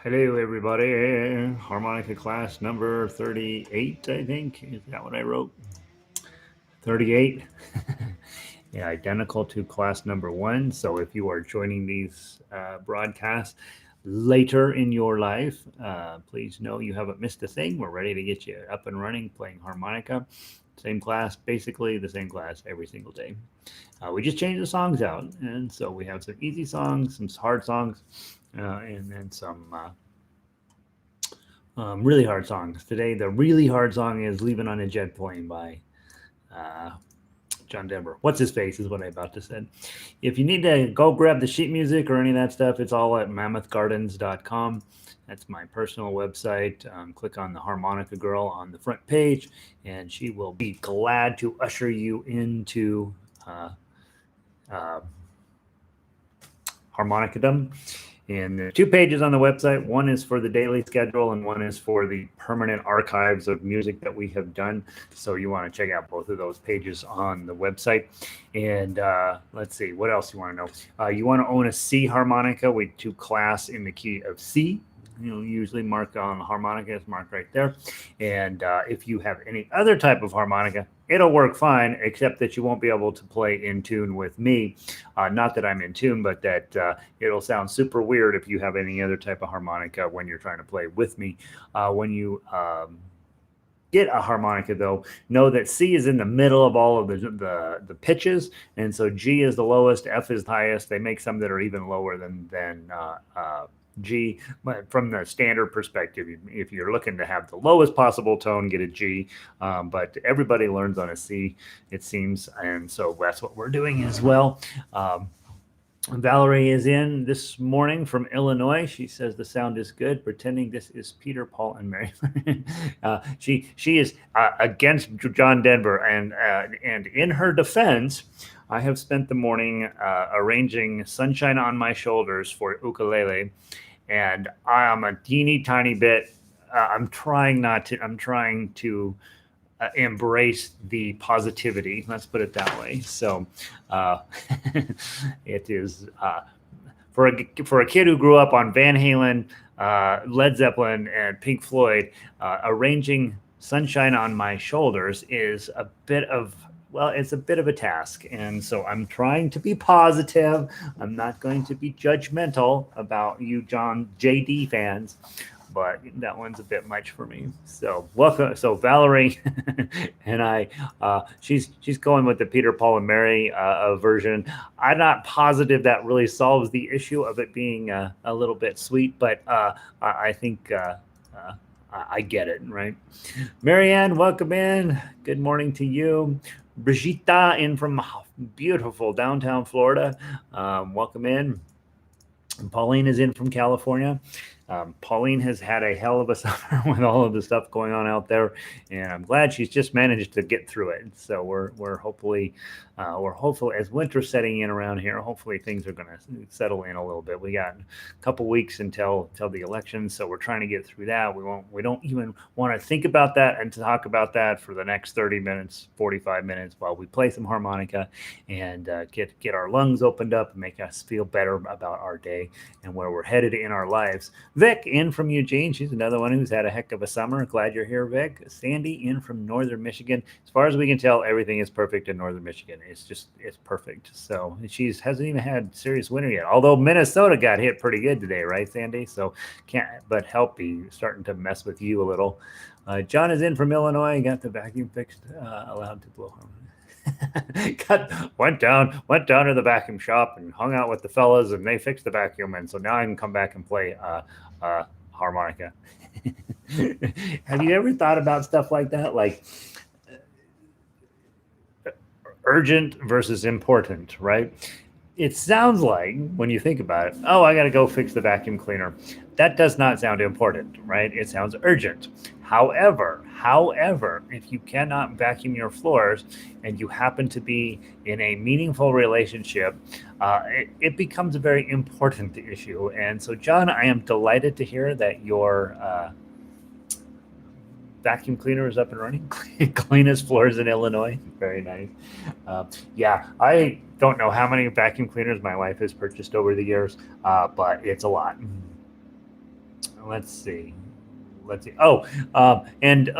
Hello, everybody. Harmonica class number 38, I think. Is that what I wrote? 38. Yeah, identical to class number one. So if you are joining these broadcasts later in your life, please know you haven't missed a thing. We're ready to get you up and running playing harmonica. Same class, basically the same class every single day. We just changed the songs out. And so we have some easy songs, some hard songs, and then some really hard songs. Today, the really hard song is Leaving on a Jet Plane by uh, John Denver. What's his face is what I about to say. If you need to go grab the sheet music or any of that stuff, it's all at mammothgardens.com. That's my personal website. Click on the Harmonica Girl on the front page, and she will be glad to usher you into uh, uh, harmonicadom. And there's two pages on the website. One is for the daily schedule, and one is for the permanent archives of music that we have done. So you want to check out both of those pages on the website. And let's see, what else you want to know? You want to own a C harmonica. We do class in the key of C. Usually mark on the harmonica, it's marked right there. And if you have any other type of harmonica, it'll work fine, except that you won't be able to play in tune with me. Not that I'm in tune, but that it'll sound super weird if you have any other type of harmonica when you're trying to play with me. When you get a harmonica, though, know that C is in the middle of all of the pitches, and so G is the lowest, F is the highest. They make some that are even lower than G. But from the standard perspective, if you're looking to have the lowest possible tone, get a G. But everybody learns on a C, it seems, and so that's what we're doing as well. Valerie is in this morning from Illinois. She says the sound is good, pretending this is Peter, Paul, and Mary. She is against John Denver, and in her defense, I have spent the morning arranging "Sunshine on My Shoulders" for ukulele, and I am a teeny tiny bit. I'm trying not to. I'm trying to embrace the positivity. Let's put it that way. So uh, it is for a kid who grew up on Van Halen, Led Zeppelin, and Pink Floyd. Arranging "Sunshine on My Shoulders" is a bit of it's a bit of a task. And so I'm trying to be positive. I'm not going to be judgmental about you, John JD fans, but that one's a bit much for me. So welcome. So Valerie and I, she's going with the Peter, Paul, and Mary version. I'm not positive that really solves the issue of it being a little bit sweet, but I think I get it, right? Marianne, welcome in. Good morning to you. Brigitte in from beautiful downtown Florida. Welcome in. Pauline is in from California. Pauline has had a hell of a summer with all of the stuff going on out there, and I'm glad she's just managed to get through it. So we're hopefully as winter's setting in around here, hopefully things are going to settle in a little bit. We got a couple weeks until the election, so we're trying to get through that. We don't even want to think about that and talk about that for the next 30 minutes, 45 minutes while we play some harmonica and get our lungs opened up and make us feel better about our day and where we're headed in our lives. Vic in from Eugene. She's another one who's had a heck of a summer. Glad you're here, Vic. Sandy in from Northern Michigan. As far as we can tell, everything is perfect in Northern Michigan. It's perfect. So she hasn't even had serious winter yet. Although Minnesota got hit pretty good today, right, Sandy? So can't but help be starting to mess with you a little. John is in from Illinois. Got the vacuum fixed, allowed to blow home. Went down to the vacuum shop and hung out with the fellas, and they fixed the vacuum, and so now I can come back and play harmonica. Have you ever thought about stuff like that, like urgent versus important, right? It sounds like when you think about it, oh, I got to go fix the vacuum cleaner. That does not sound important, right? It sounds urgent. However, if you cannot vacuum your floors and you happen to be in a meaningful relationship, it becomes a very important issue. And so, John, I am delighted to hear that your vacuum cleaner is up and running. Cleanest floors in Illinois. Very nice. Yeah, I don't know how many vacuum cleaners my wife has purchased over the years, but it's a lot. let's see. Let's see. Oh, and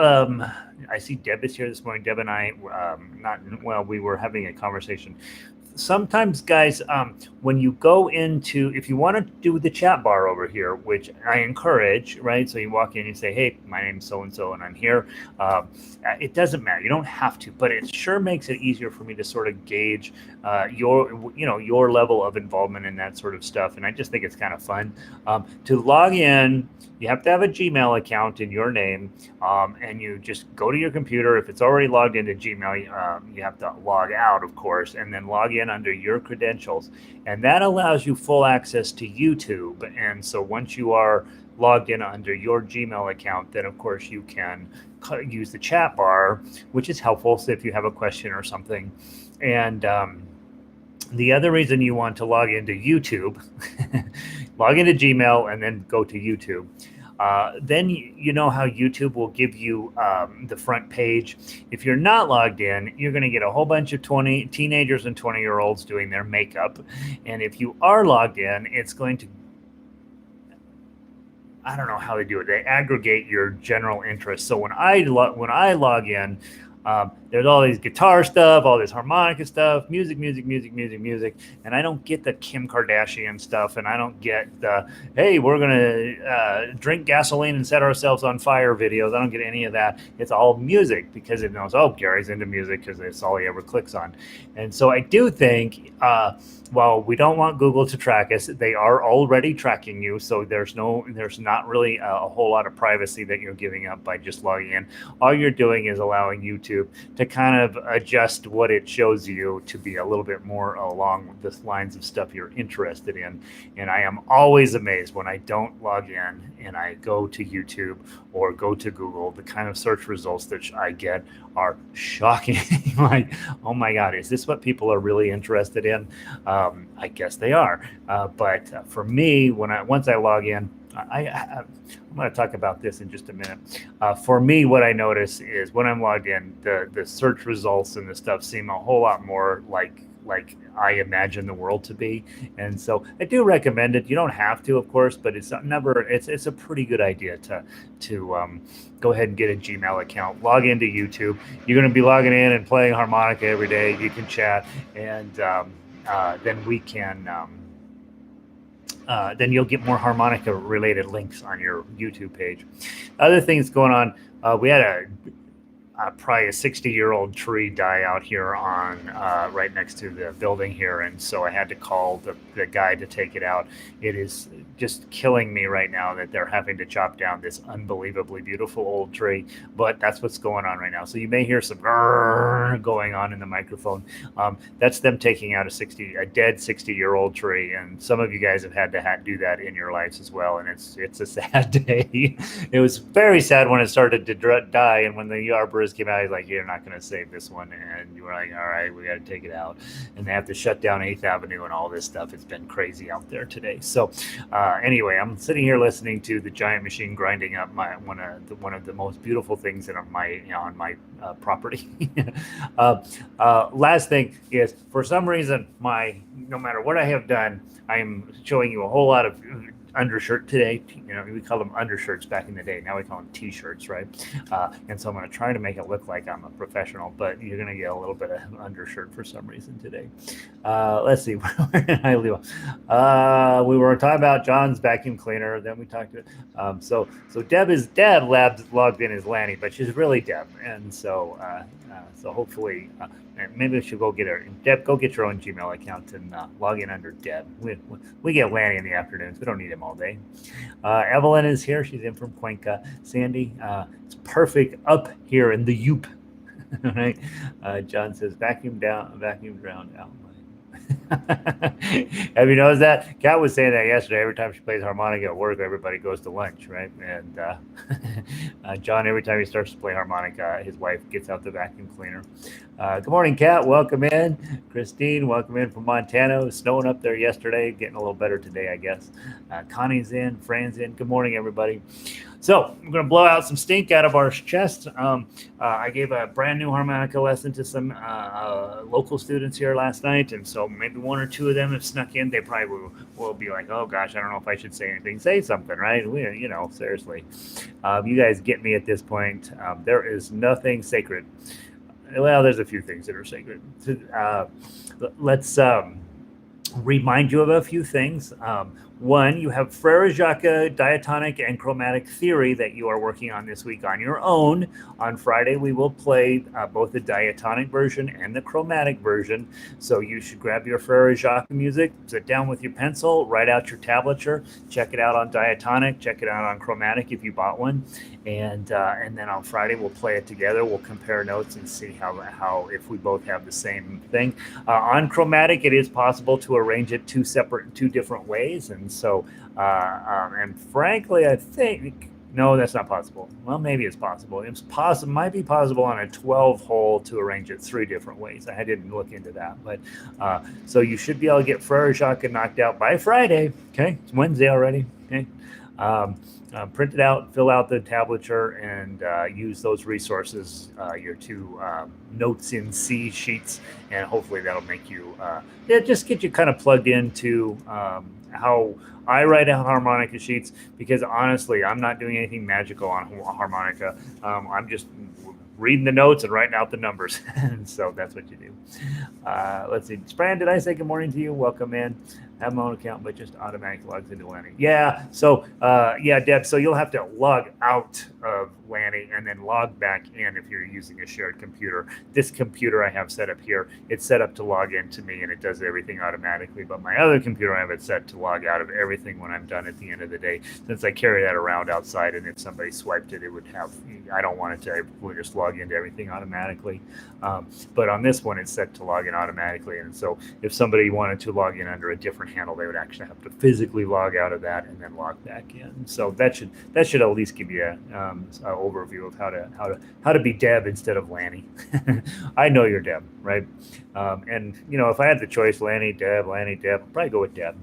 I see Deb is here this morning. Deb and I, not well, we were having a conversation. Sometimes, guys, when you go into, if you want to do the chat bar over here, which I encourage, right? So you walk in and say, "Hey, my name's so and so, and I'm here." It doesn't matter. You don't have to, but it sure makes it easier for me to sort of gauge your level of involvement in that sort of stuff. And I just think it's kind of fun to log in. You have to have a Gmail account in your name, and you just go to your computer. If it's already logged into Gmail, you have to log out, of course, and then log in under your credentials. And that allows you full access to YouTube. And so once you are logged in under your Gmail account, then of course you can use the chat bar, which is helpful. So if you have a question or something. And the other reason you want to log into YouTube, log into Gmail and then go to YouTube. Then you know how YouTube will give you the front page. If you're not logged in, you're going to get a whole bunch of teenagers and 20-year-olds doing their makeup. And if you are logged in, it's going to, I don't know how they do it. They aggregate your general interests. So when I log in, there's all these guitar stuff, all this harmonica stuff, music, and I don't get the Kim Kardashian stuff, and I don't get the, hey, we're gonna drink gasoline and set ourselves on fire videos. I don't get any of that. It's all music because it knows, oh, Gary's into music because that's all he ever clicks on. And so I do think, while we don't want Google to track us, they are already tracking you. So there's not really a whole lot of privacy that you're giving up by just logging in. All you're doing is allowing YouTube to kind of adjust what it shows you to be a little bit more along the lines of stuff you're interested in. And I am always amazed when I don't log in and I go to YouTube or go to Google, the kind of search results that I get are shocking. Like, oh my God, is this what people are really interested in? I guess they are. But for me, once I log in, I'm going to talk about this in just a minute. For me, what I notice is when I'm logged in, the search results and the stuff seem a whole lot more like I imagine the world to be. And so I do recommend it. You don't have to, of course, but it's a pretty good idea to go ahead and get a Gmail account, log into YouTube. You're going to be logging in and playing harmonica every day. You can chat, and then we can. Then you'll get more harmonica related links on your YouTube page. Other things going on, we had probably a 60-year-old tree die out here on right next to the building here, and so I had to call the guy to take it out. It is just killing me right now that they're having to chop down this unbelievably beautiful old tree, but that's what's going on right now. So you may hear some going on in the microphone. That's them taking out a dead 60-year-old tree, and some of you guys have had to do that in your lives as well, and it's a sad day. It was very sad when it started to die, and when the arborist came out, he's like, "You're not going to save this one," and you were like, "All right, we got to take it out," and they have to shut down 8th Avenue and all this stuff. It's been crazy out there today. So anyway, I'm sitting here listening to the giant machine grinding up one of the most beautiful things on my property. Last thing is, for some reason, no matter what I have done, I am showing you a whole lot of undershirt today. We call them undershirts back in the day. Now we call them t-shirts, right? And so I'm going to try to make it look like I'm a professional, but you're going to get a little bit of undershirt for some reason today. Let's see, where did I leave off? We were talking about John's vacuum cleaner. Then we talked to so Deb logged in as Lanny, but she's really Deb, and so hopefully maybe we should go get her. Deb, go get your own Gmail account and log in under Deb. We get Lanny in the afternoons. We don't need him all day. Evelyn is here. She's in from Cuenca. Sandy, it's perfect up here in the Yoop. All right. John says vacuum drowned out. Have you noticed that? Kat was saying that yesterday. Every time she plays harmonica at work, everybody goes to lunch, right? And John, every time he starts to play harmonica, his wife gets out the vacuum cleaner. Good morning, Kat. Welcome in. Christine, welcome in from Montana. It was snowing up there yesterday. Getting a little better today, I guess. Connie's in. Fran's in. Good morning, everybody. So I'm going to blow out some stink out of our chest. I gave a brand new harmonica lesson to some local students here last night, and so maybe one or two of them have snuck in, they probably will be like, oh gosh, I don't know if I should say anything. Say something, right? Seriously. You guys get me at this point. There is nothing sacred. Well, there's a few things that are sacred. Let's remind you of a few things. One, you have Frere Jacques diatonic and chromatic theory that you are working on this week on your own. On Friday, we will play both the diatonic version and the chromatic version. So you should grab your Frere Jacques music, sit down with your pencil, write out your tablature, check it out on diatonic, check it out on chromatic if you bought one, and then on Friday we'll play it together. We'll compare notes and see how if we both have the same thing. On chromatic, it is possible to arrange it two different ways, and so and frankly, I think no, that's not possible. Well, maybe it's possible. Might be possible on a 12 hole to arrange it three different ways. I didn't look into that, but so you should be able to get Frere Jacques knocked out by Friday. Okay, it's Wednesday already. Okay. Print it out, fill out the tablature, and use those resources, your two notes in C sheets, and hopefully that'll make you, just get you kind of plugged into how I write out harmonica sheets, because honestly, I'm not doing anything magical on harmonica. I'm just reading the notes and writing out the numbers. And so that's what you do. Let's see. Fran, did I say good morning to you? Welcome in. Have my own account, but just automatic logs into Lanny. Yeah. So, Deb, so you'll have to log out of Lanny and then log back in if you're using a shared computer. This computer I have set up here, it's set up to log in to me and it does everything automatically. But my other computer, I have it set to log out of everything when I'm done at the end of the day. Since I carry that around outside, and if somebody swiped it, it would have, I don't want it to, we'll just log into everything automatically. But on this one, it's set to log in automatically. And so if somebody wanted to log in under a different handle, they would actually have to physically log out of that and then log back in. So that should at least give you an overview of how to be Deb instead of Lanny. I know you're Deb, right? And if I had the choice, Lanny, Deb, I'd probably go with Deb.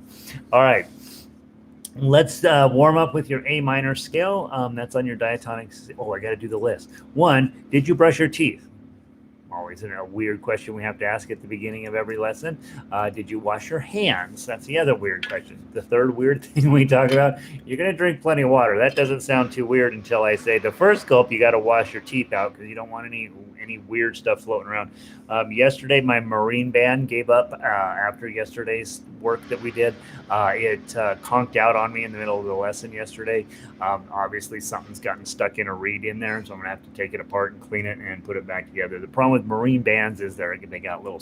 All right. Let's warm up with your A minor scale. That's on your diatonics. Oh, I got to do the list. 1, did you brush your teeth? Always a weird question we have to ask at the beginning of every lesson. Did you wash your hands? That's the other weird question. The third weird thing we talk about, you're going to drink plenty of water. That doesn't sound too weird until I say the first gulp, you got to wash your teeth out because you don't want any weird stuff floating around. Yesterday, my marine band gave up after yesterday's work that we did. It conked out on me in the middle of the lesson yesterday. Obviously, something's gotten stuck in a reed in there, so I'm going to have to take it apart and clean it and put it back together. The problem with marine bands is they got little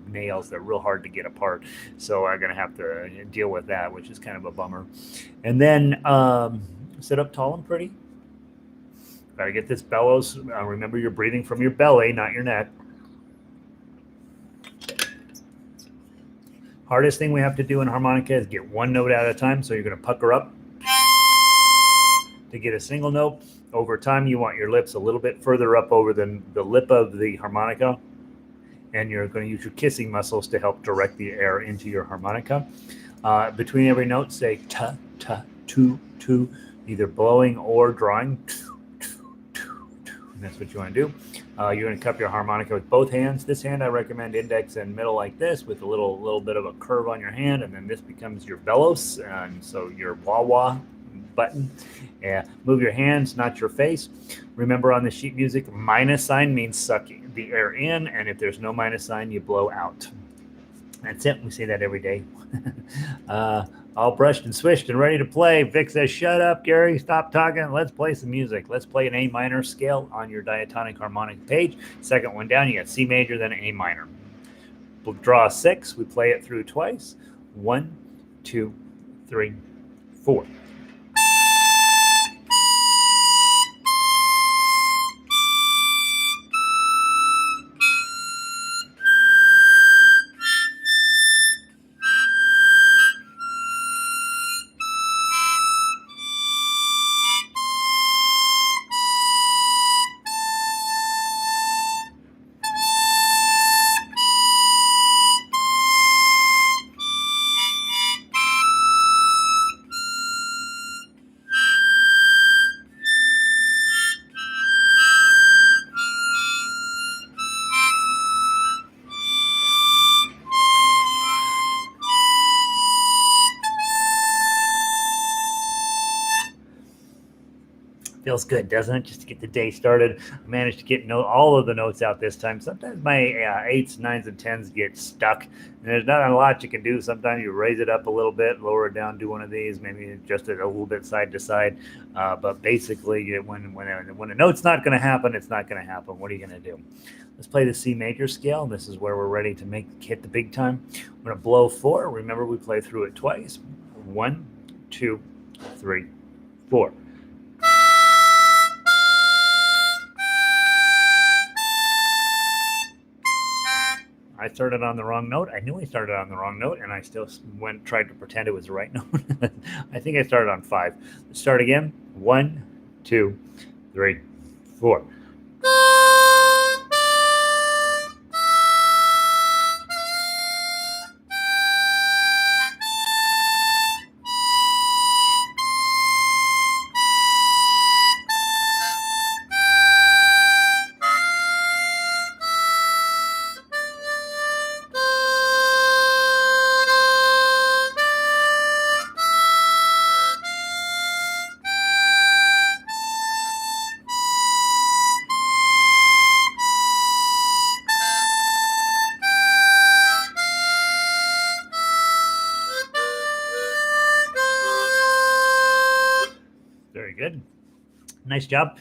nails that are real hard to get apart, so I'm going to have to deal with that, which is kind of a bummer. And then sit up tall and pretty. Got to get this bellows. Remember, you're breathing from your belly, not your neck. Hardest thing we have to do in harmonica is get one note at a time. So you're going to pucker up to get a single note. Over time, you want your lips a little bit further up over the lip of the harmonica. And you're going to use your kissing muscles to help direct the air into your harmonica. Between every note, say ta, ta, tu, tu, either blowing or drawing. That's what you want to do. You're going to cup your harmonica with both hands. This hand I recommend index and middle like this, with a little bit of a curve on your hand, and then this becomes your bellows, and so your wah-wah button. And move your hands, not your face. Remember, on the sheet music, minus sign means suck the air in, and if there's no minus sign, you blow out. That's it. We say that every day. All brushed and swished and ready to play. Vic says, shut up, Gary. Stop talking. Let's play some music. Let's play an A minor scale on your diatonic harmonic page. Second one down, you got C major, then A minor. We'll draw a 6. We play it through twice. 1, 2, 3, 4. Feels good, doesn't it? Just to get the day started. I managed to get all of the notes out this time. Sometimes my eights, nines, and tens get stuck, and there's not a lot you can do. Sometimes you raise it up a little bit, lower it down, do one of these, maybe adjust it a little bit side to side. But basically, when a note's not going to happen, it's not going to happen. What are you going to do? Let's play the C major scale. This is where we're ready to hit the big time. I'm going to blow 4. Remember, we play through it twice. 1, 2, 3, 4. I started on the wrong note. I knew I started on the wrong note, and I still tried to pretend it was the right note. I think I started on 5. Let's start again. 1, 2, 3, 4. Very good. Nice job.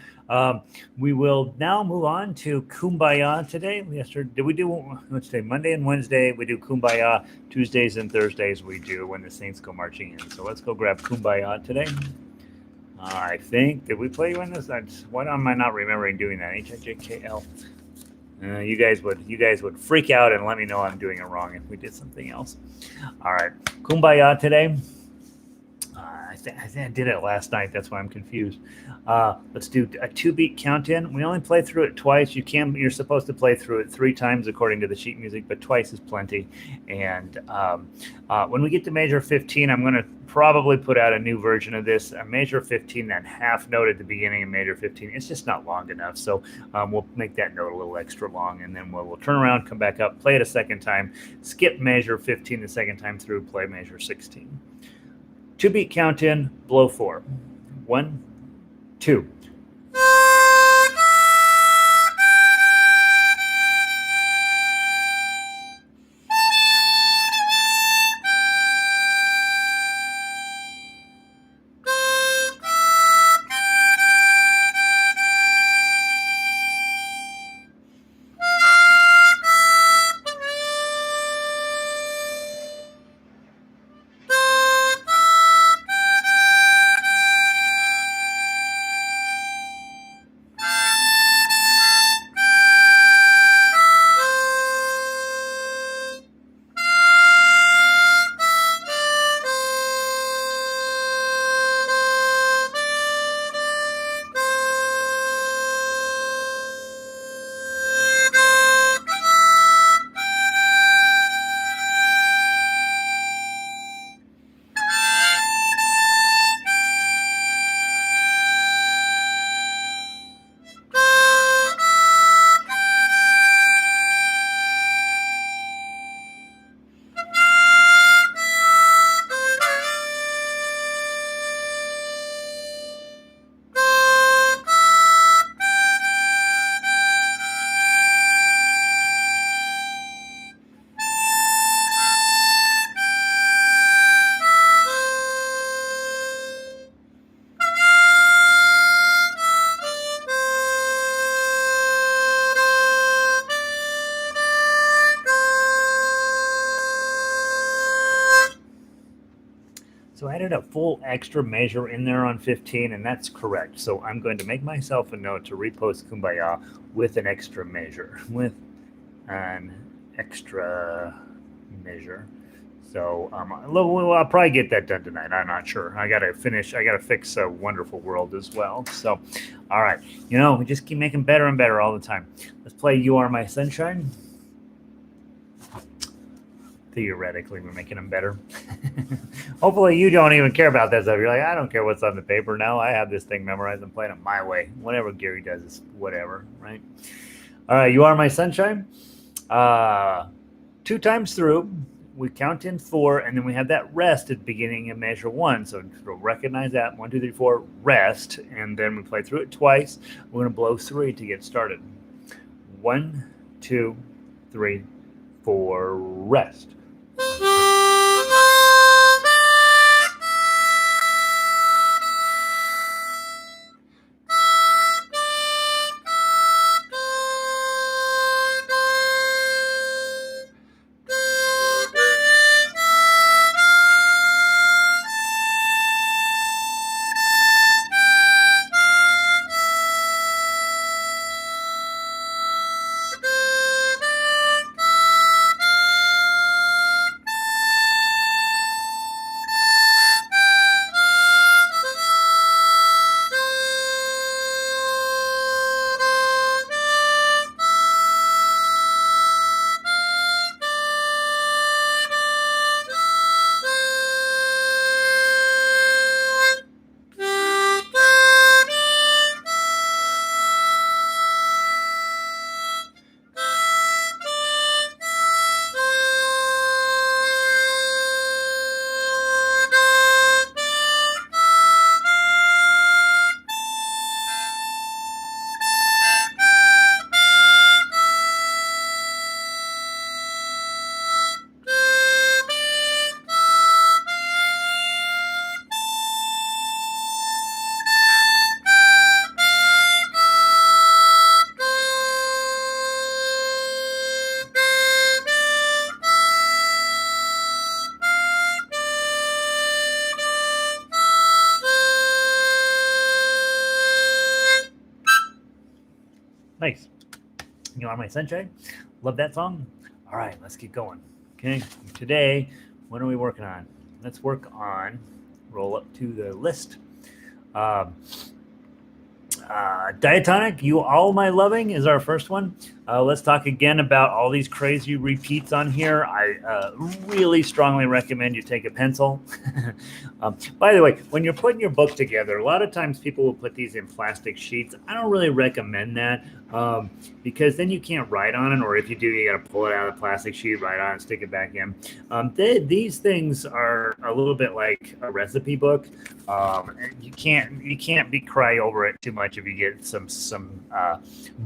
We will now move on to Kumbaya today. Did we do, let's say, Monday and Wednesday, we do Kumbaya. Tuesdays and Thursdays, we do When the Saints Go Marching In. So let's go grab Kumbaya today. I think, did we play when this? Why am I not remembering doing that? HIJKL. You guys would freak out and let me know I'm doing it wrong if we did something else. All right, Kumbaya today. I think I did it last night. That's why I'm confused. Let's do a 2-beat count in. We only play through it twice. You're supposed to play through it 3 times according to the sheet music, but twice is plenty. And when we get to measure 15, I'm going to probably put out a new version of this. A measure 15, that half note at the beginning of measure 15, it's just not long enough. So we'll make that note a little extra long, and then we'll turn around, come back up, play it a second time, skip measure 15 the second time through, play measure 16. 2-beat count in, blow 4. 1, 2. So I added a full extra measure in there on 15, and that's correct. So I'm going to make myself a note to repost Kumbaya with an extra measure. So I'll probably get that done tonight. I'm not sure. I got to fix a Wonderful World as well. So, all right. We just keep making better and better all the time. Let's play You Are My Sunshine. Theoretically, we're making them better. Hopefully you don't even care about that stuff. You're like, I don't care what's on the paper now. I have this thing memorized. I'm playing it my way. Whatever Gary does is whatever, right? All right, You Are My Sunshine. 2 times through. we count in 4, and then we have that rest at the beginning of measure 1. So recognize that 1, 2, 3, 4, rest, and then we play through it twice. We're going to blow 3 to get started. 1, 2, 3, 4, rest. Nice. You are my sunshine. Love that song. All right, let's get going. Okay, today, what are we working on? Let's work on, roll up to the list. Um, Diatonic, You All My Loving is our first one. Let's talk again about all these crazy repeats on here. I really strongly recommend you take a pencil. By the way, when you're putting your book together, a lot of times people will put these in plastic sheets. I don't really recommend that because then you can't write on it, or if you do, you got to pull it out of the plastic sheet, write on it, stick it back in. These things are a little bit like a recipe book. You can't be cry over it too much if you get some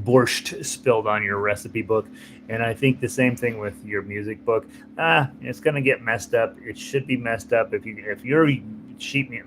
borscht spilled on your recipe book. And I think the same thing with your music book. It's going to get messed up. It should be messed up if your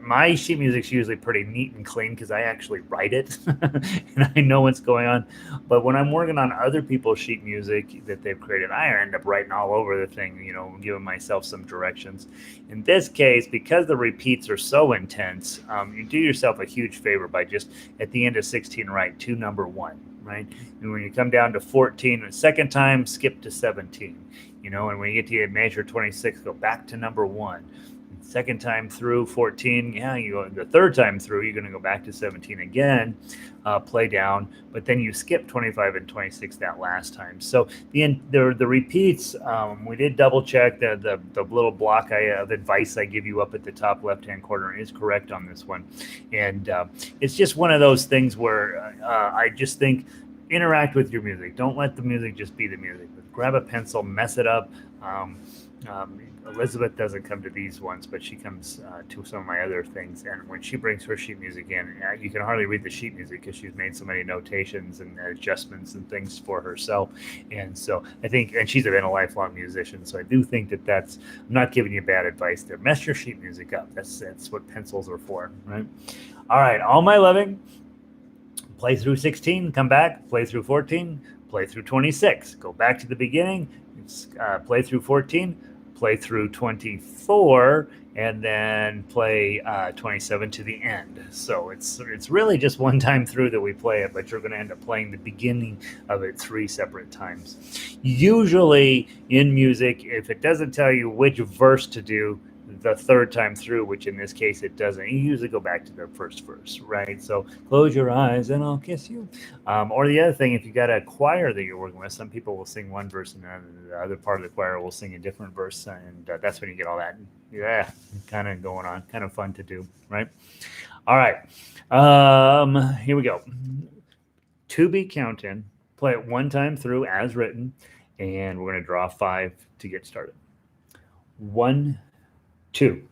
my sheet music's usually pretty neat and clean because I actually write it and I know what's going on. But when I'm working on other people's sheet music that they've created, I end up writing all over the thing, giving myself some directions. In this case, because the repeats are so intense, you do yourself a huge favor by just at the end of 16 write to number 1, right? And when you come down to 14, the second time skip to 17, and when you get to measure 26, go back to number 1. Second time through 14, the third time through, you're going to go back to 17 again, play down, but then you skip 25 and 26 that last time. So the repeats, we did double check the little block of advice I give you up at the top left-hand corner is correct on this one. And it's just one of those things where I just think interact with your music. Don't let the music just be the music. Grab a pencil, mess it up. Elizabeth doesn't come to these ones, but she comes to some of my other things. And when she brings her sheet music in, you can hardly read the sheet music because she's made so many notations and adjustments and things for herself. And so I think, and she's been a lifelong musician, so I do think I'm not giving you bad advice there. Mess your sheet music up. That's what pencils are for, right? All right, All My Loving, play through 16, come back, play through 14, play through 26, go back to the beginning, play through 14, play through 24, and then play 27 to the end. So it's really just one time through that we play it, but you're going to end up playing the beginning of it 3 separate times. Usually in music, if it doesn't tell you which verse to do the third time through, which in this case it doesn't, you usually go back to the first verse, right? So close your eyes and I'll kiss you. Or the other thing, if you got a choir that you're working with, some people will sing one verse and the other part of the choir will sing a different verse, and that's when you get all that kind of going on, kind of fun to do, right? All right, here we go. To be counting, play it one time through as written, and we're going to draw 5 to get started. 1, 2.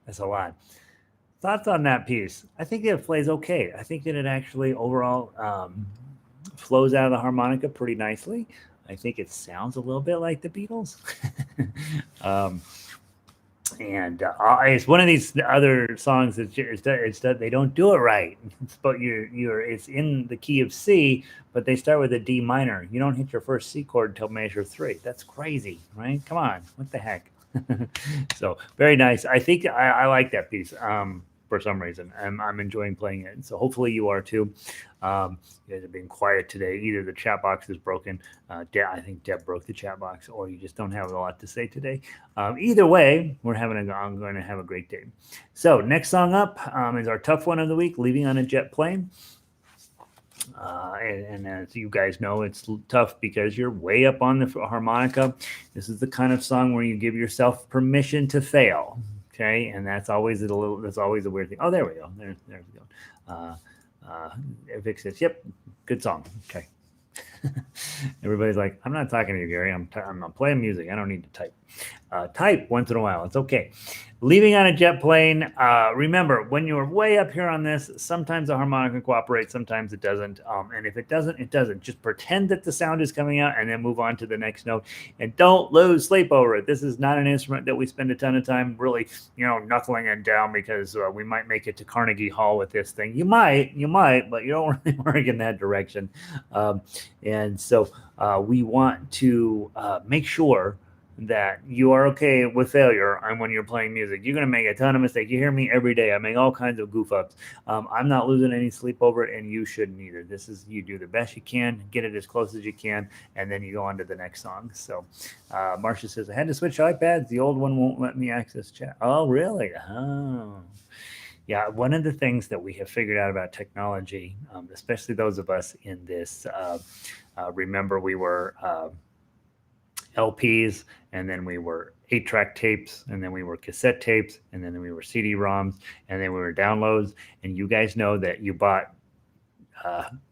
That's a lot. Thoughts on that piece? I think it plays okay. I think that it actually overall flows out of the harmonica pretty nicely. I think it sounds a little bit like the Beatles. um, and it's one of these other songs that they don't do it right. But it's in the key of C, but they start with a D minor. You don't hit your first C chord until measure 3. That's crazy, right? Come on, what the heck? So very nice. I think I like that piece. For some reason. I'm enjoying playing it. So hopefully you are too. You guys have been quiet today. Either the chat box is broken. I think Deb broke the chat box, or you just don't have a lot to say today. Either way, I'm going to have a great day. So next song up is our tough one of the week, Leaving on a Jet Plane. And as you guys know, it's tough because you're way up on the harmonica. This is the kind of song where you give yourself permission to fail. Okay, and that's always a weird thing. Oh, there we go. There we go. Vic says, "Yep, good song." Okay. Everybody's like, "I'm not talking to you, Gary. I'm playing music. I don't need to type. Type once in a while. It's okay." Leaving on a Jet Plane. Remember, when you're way up here on this, sometimes the harmonica cooperates, sometimes it doesn't. And if it doesn't, it doesn't. Just pretend that the sound is coming out and then move on to the next note. And don't lose sleep over it. This is not an instrument that we spend a ton of time really, knuckling it down because we might make it to Carnegie Hall with this thing. You might, but you don't really work in that direction. And so we want to make sure that you are okay with failure and when you're playing music. You're going to make a ton of mistakes. You hear me every day. I make all kinds of goof ups. I'm not losing any sleep over it, and you shouldn't either. This is, you do the best you can, get it as close as you can, and then you go on to the next song. So Marcia says, I had to switch iPads. The old one won't let me access chat. Oh, really? Oh. Yeah, one of the things that we have figured out about technology, especially those of us in this, remember we were LPs, and then we were 8-track tapes, and then we were cassette tapes, and then we were CD-ROMs, and then we were downloads. And you guys know that you bought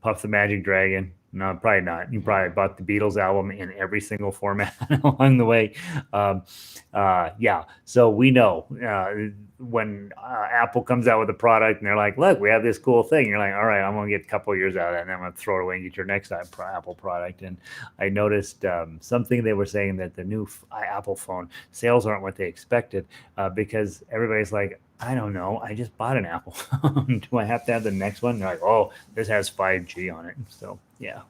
Puff the Magic Dragon. No, probably not. You probably bought the Beatles album in every single format along the way. Yeah, so we know when Apple comes out with a product and they're like, "Look, we have this cool thing." You're like, "All right, I'm gonna get a couple of years out of that, and I'm gonna throw it away and get your next Apple product." And I noticed something they were saying that the new Apple phone sales aren't what they expected because everybody's like, I don't know. I just bought an Apple phone. Do I have to have the next one? They're like, oh, this has 5G on it. So, yeah.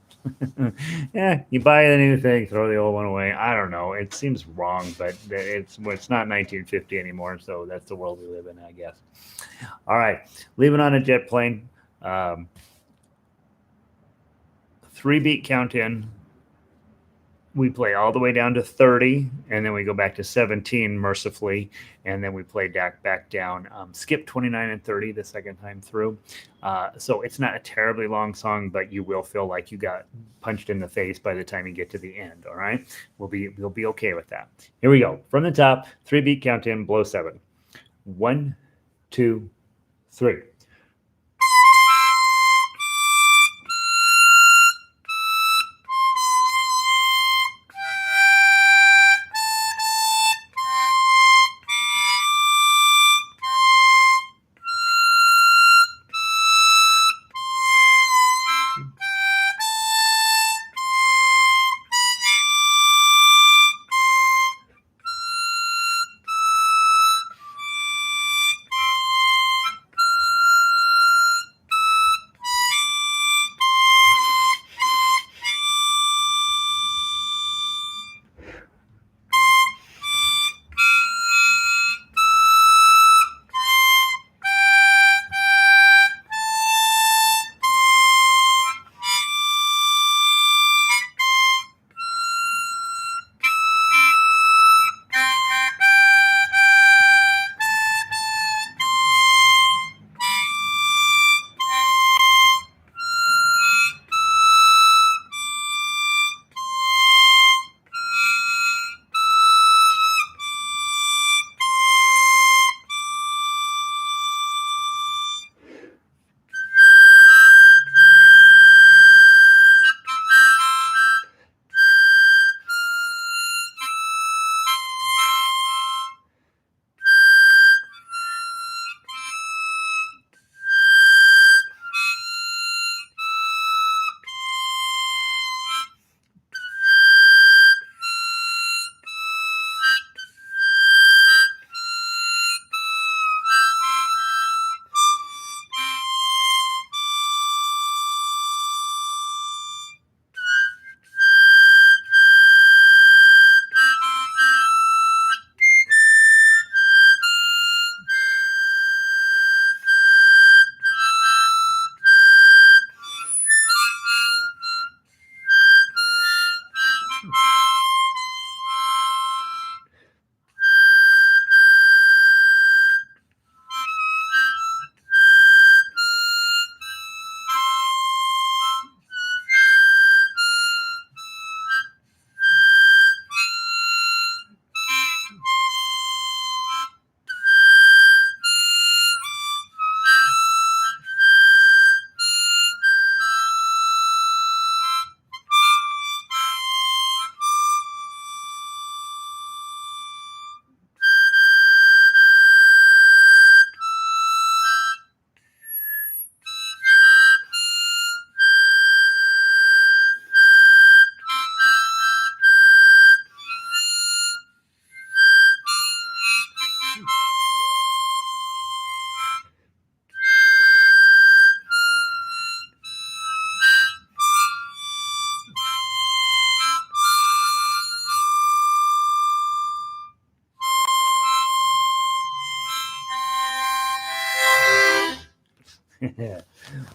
Yeah, you buy the new thing, throw the old one away. I don't know. It seems wrong, but it's not 1950 anymore. So that's the world we live in, I guess. All right. Leaving on a jet plane. 3-beat count in. We play all the way down to 30, and then we go back to 17 mercifully, and then we play back down. Skip 29 and 30 the second time through. So it's not a terribly long song, but you will feel like you got punched in the face by the time you get to the end. All right, we'll be okay with that. Here we go from the top. 3-beat count in. Blow 7. 1, 2, 3.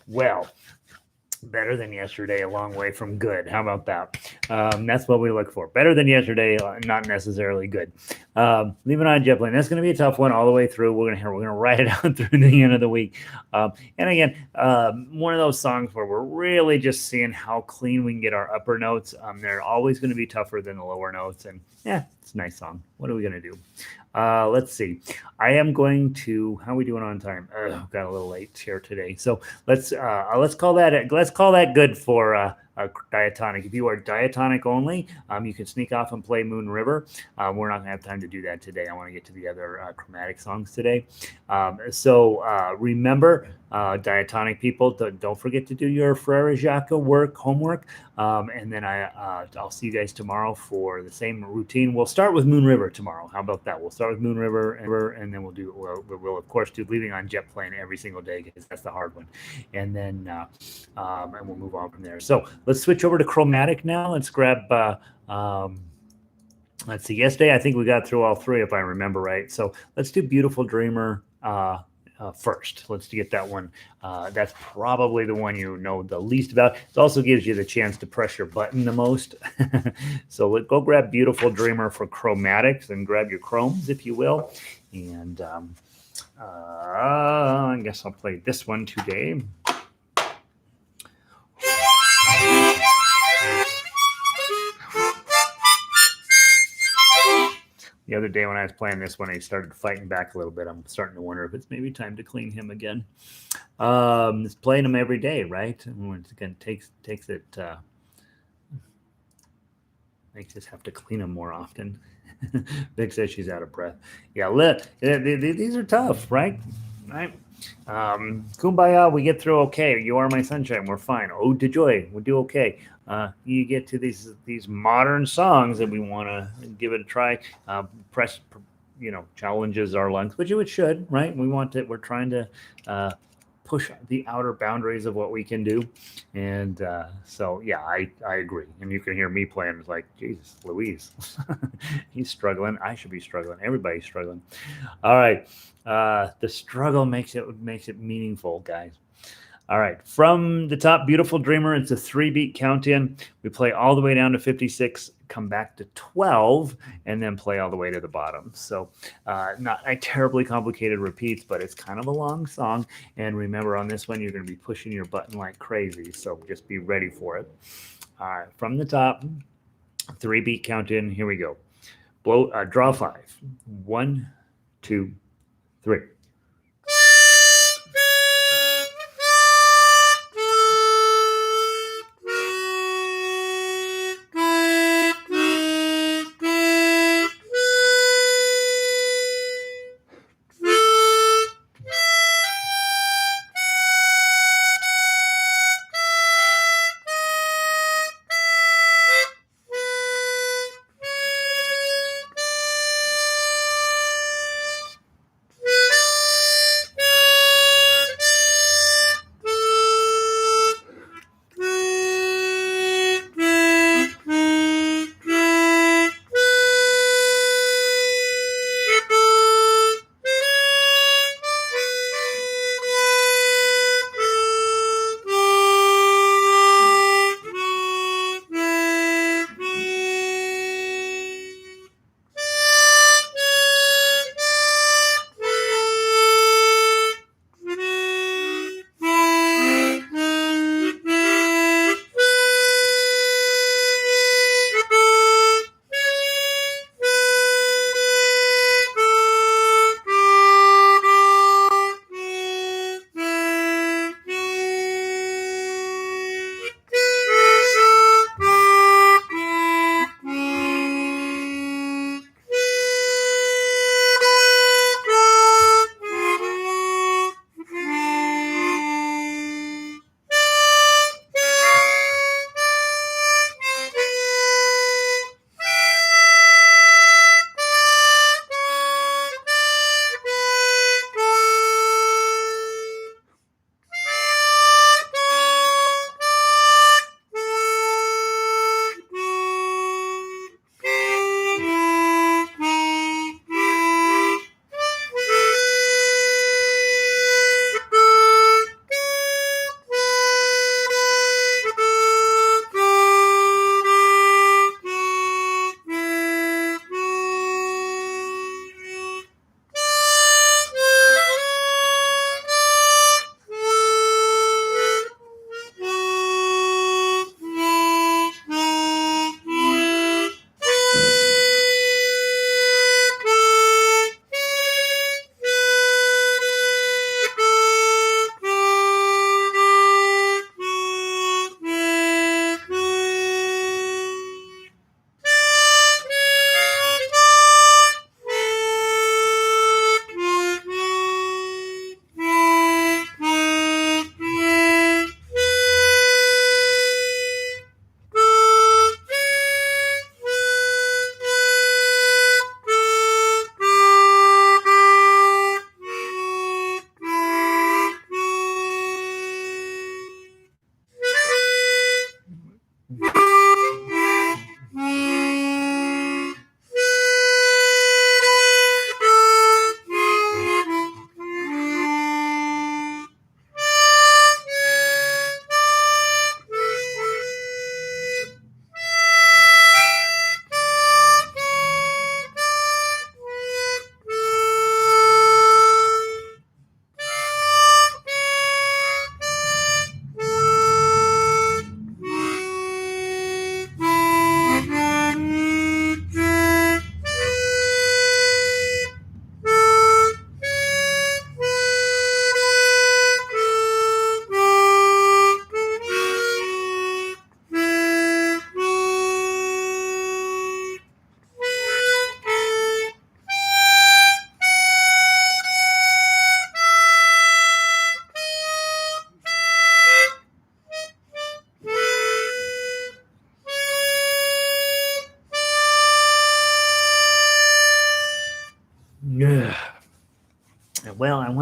Well, better than yesterday, a long way from good. How about that? That's what we look for. Better than yesterday, not necessarily good. Leaving on jet plane. That's going to be a tough one all the way through. We're gonna ride it out through the end of the week. And again, one of those songs where we're really just seeing how clean we can get our upper notes. They're always going to be tougher than the lower notes, and yeah, it's a nice song. What are we gonna do? Let's see. I am going to. How are we doing on time? Got a little late here today, so let's call that good for diatonic. If you are diatonic only, you can sneak off and play Moon River. We're not gonna have time to do that today. I want to get to the other chromatic songs today. So remember, diatonic people, don't forget to do your Frere Jacques homework. And then I'll see you guys tomorrow for the same routine. We'll start with Moon River tomorrow. How about that? We'll start with Moon River, and then we'll of course do Leaving on Jet Plane every single day because that's the hard one. And then and we'll move on from there. So let's switch over to chromatic now. Let's grab. Let's see. Yesterday, I think we got through all three, if I remember right. So let's do Beautiful Dreamer first. Let's get that one. That's probably the one you know the least about. It also gives you the chance to press your button the most. So go grab Beautiful Dreamer for chromatics and grab your chromes, if you will. And I guess I'll play this one today. The other day when I was playing this one, he started fighting back a little bit. I'm starting to wonder if it's maybe time to clean him again. It's playing him every day, right? And again, takes it makes us have to clean him more often. Vic says she's out of breath. Yeah, these are tough, right? Right. Kumbaya, we get through okay. You Are My Sunshine, we're fine. Ode to Joy, we do okay. You get to these modern songs that we want to give it a try. Press, challenges our lungs, which it should, right? We're trying to push the outer boundaries of what we can do, and so yeah, I agree. And you can hear me playing. It's like, Jesus, Louise, he's struggling. I should be struggling. Everybody's struggling. All right, the struggle makes it meaningful, guys. All right, from the top, Beautiful Dreamer. It's a 3-beat count in. We play all the way down to 56, come back to 12, and then play all the way to the bottom. So not a terribly complicated repeats, but it's kind of a long song. And remember, on this one, you're going to be pushing your button like crazy. So just be ready for it. All right, from the top, 3-beat count in. Here we go. Draw 5. 1, 2, 3.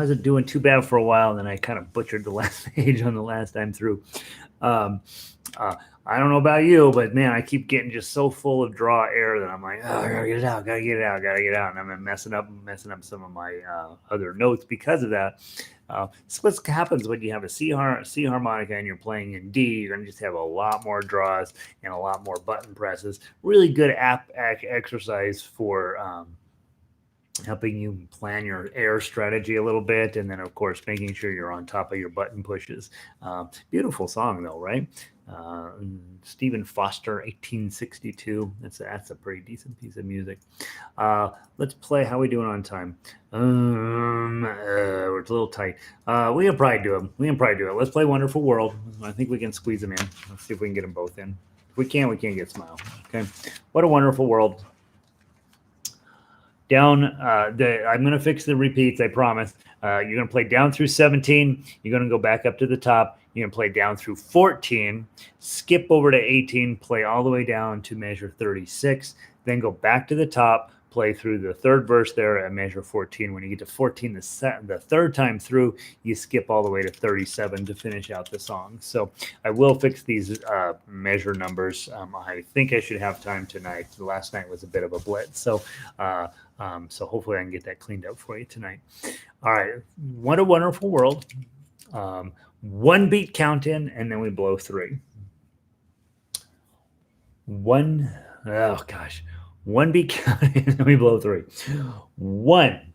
wasn't doing too bad for a while, and then I kind of butchered the last page on the last time through. Um, I don't know about you, but man, I keep getting just so full of draw air that I'm like, oh, I gotta get it out, gotta get it out, gotta get it out, and I'm messing up some of my other notes because of that. So what happens when you have a C harmonica and you're playing in D? You're gonna just have a lot more draws and a lot more button presses. Really good app exercise for helping you plan your air strategy a little bit, and then of course making sure you're on top of your button pushes. Beautiful song though, right? uh, Stephen Foster, 1862. That's a pretty decent piece of music. Let's play. How are we doing on time? We're a little tight. We can probably do it. Let's play Wonderful World. I think we can squeeze them in. Let's see if we can get them both in. If we can't get Smile. Okay. What a Wonderful World. Down, I'm going to fix the repeats, I promise. You're going to play down through 17. You're going to go back up to the top. You're going to play down through 14, skip over to 18, play all the way down to measure 36, then go back to the top, play through the third verse there at measure 14. When you get to 14 the third time through, you skip all the way to 37 to finish out the song. So I will fix these measure numbers. I think I should have time tonight. Last night was a bit of a blitz. So hopefully I can get that cleaned up for you tonight. All right. What a Wonderful World. One beat count in, and then we blow three. One beat count in, and we blow three. 1.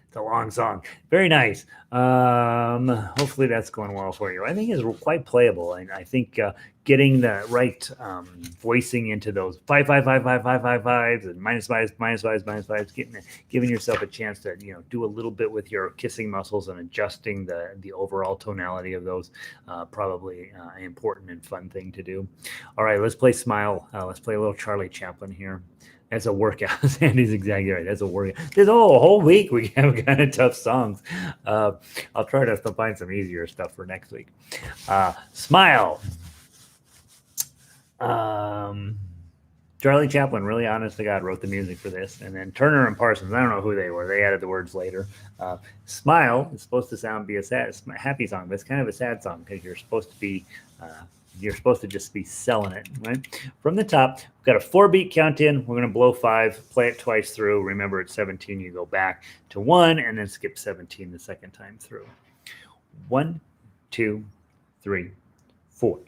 It's a long song. Very nice. Hopefully that's going well for you. I think it's quite playable, and I think getting the right voicing into those 5 and minus fives, giving yourself a chance to do a little bit with your kissing muscles and adjusting the overall tonality of those. Probably an important and fun thing to do. All right, let's play Smile. Let's play a little Charlie Chaplin here. That's a workout. Sandy's exactly right. That's a workout. This whole week we have kind of tough songs. I'll try to find some easier stuff for next week. Smile. Charlie Chaplin, really honest to God, wrote the music for this. And then Turner and Parsons, I don't know who they were. They added the words later. Smile is supposed to be a happy song, but it's kind of a sad song because you're supposed to just be selling it, right? From the top, we've got a 4-beat count in. We're going to blow 5, play it twice through. Remember, at 17, you go back to 1 and then skip 17 the second time through. 1, 2, 3, 4.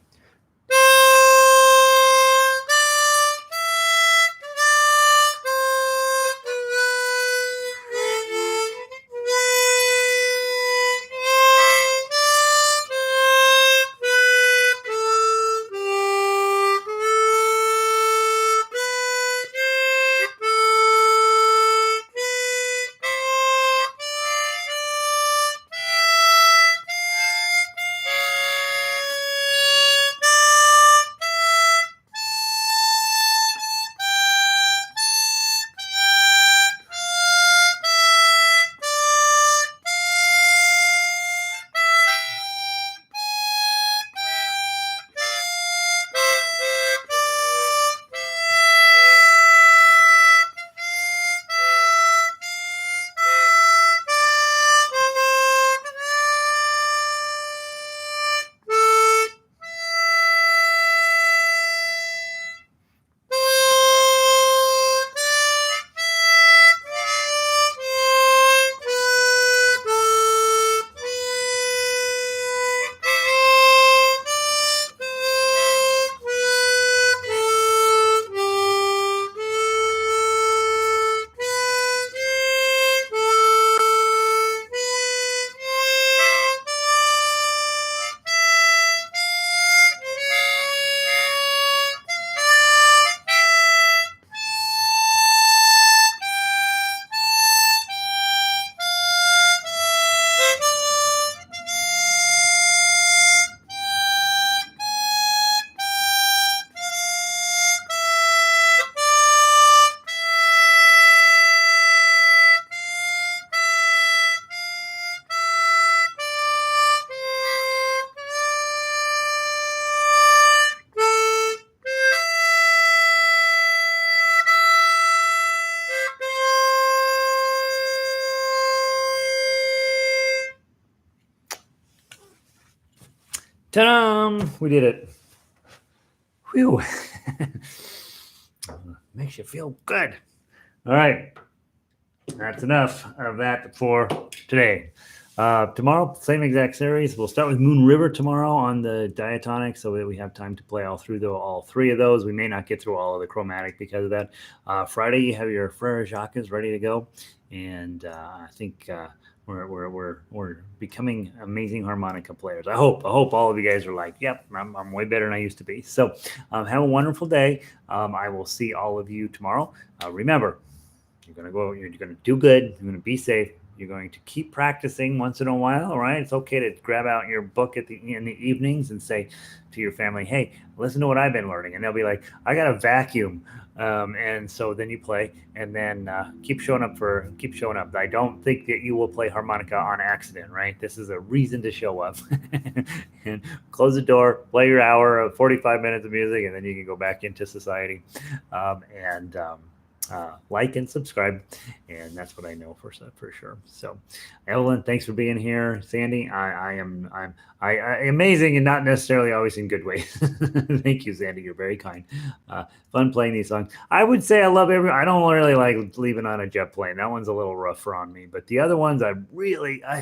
Ta-da! We did it. Whew. Makes you feel good. All right. That's enough of that for today. Tomorrow, same exact series. We'll start with Moon River tomorrow on the diatonic so that we have time to play all 3 of those. We may not get through all of the chromatic because of that. Friday, you have your Frere Jacques ready to go. And I think we're becoming amazing harmonica players. I hope all of you guys are like, yep, I'm way better than I used to be. So have a wonderful day. I will see all of you tomorrow. Remember, you're going to do good. You're going to be safe. You're going to keep practicing once in a while. All right. It's okay to grab out your book in the evenings and say to your family, hey, listen to what I've been learning. And they'll be like, I got a vacuum. And so then you play and then keep showing up. I don't think that you will play harmonica on accident, right? This is a reason to show up. And close the door, play your hour of 45 minutes of music, and then you can go back into society. Like and subscribe, and that's what I know for sure. So, Evelyn, thanks for being here. Sandy, I'm amazing and not necessarily always in good ways. Thank you, Sandy. You're very kind. Fun playing these songs. I would say I love I don't really like Leaving on a Jet Plane. That one's a little rougher on me, but the other ones I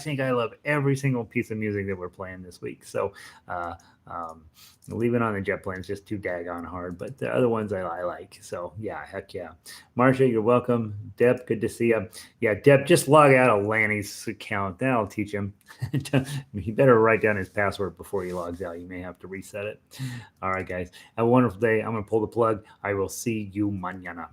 think I love every single piece of music that we're playing this week. So, Leaving on the Jet Plane is just too daggone hard, but the other ones I like. So yeah, heck yeah. Marcia, you're welcome. Deb, good to see you. Yeah, Deb, just log out of Lanny's account. That'll teach him. He better write down his password before he logs out. You may have to reset it. All right, guys. Have a wonderful day. I'm going to pull the plug. I will see you mañana.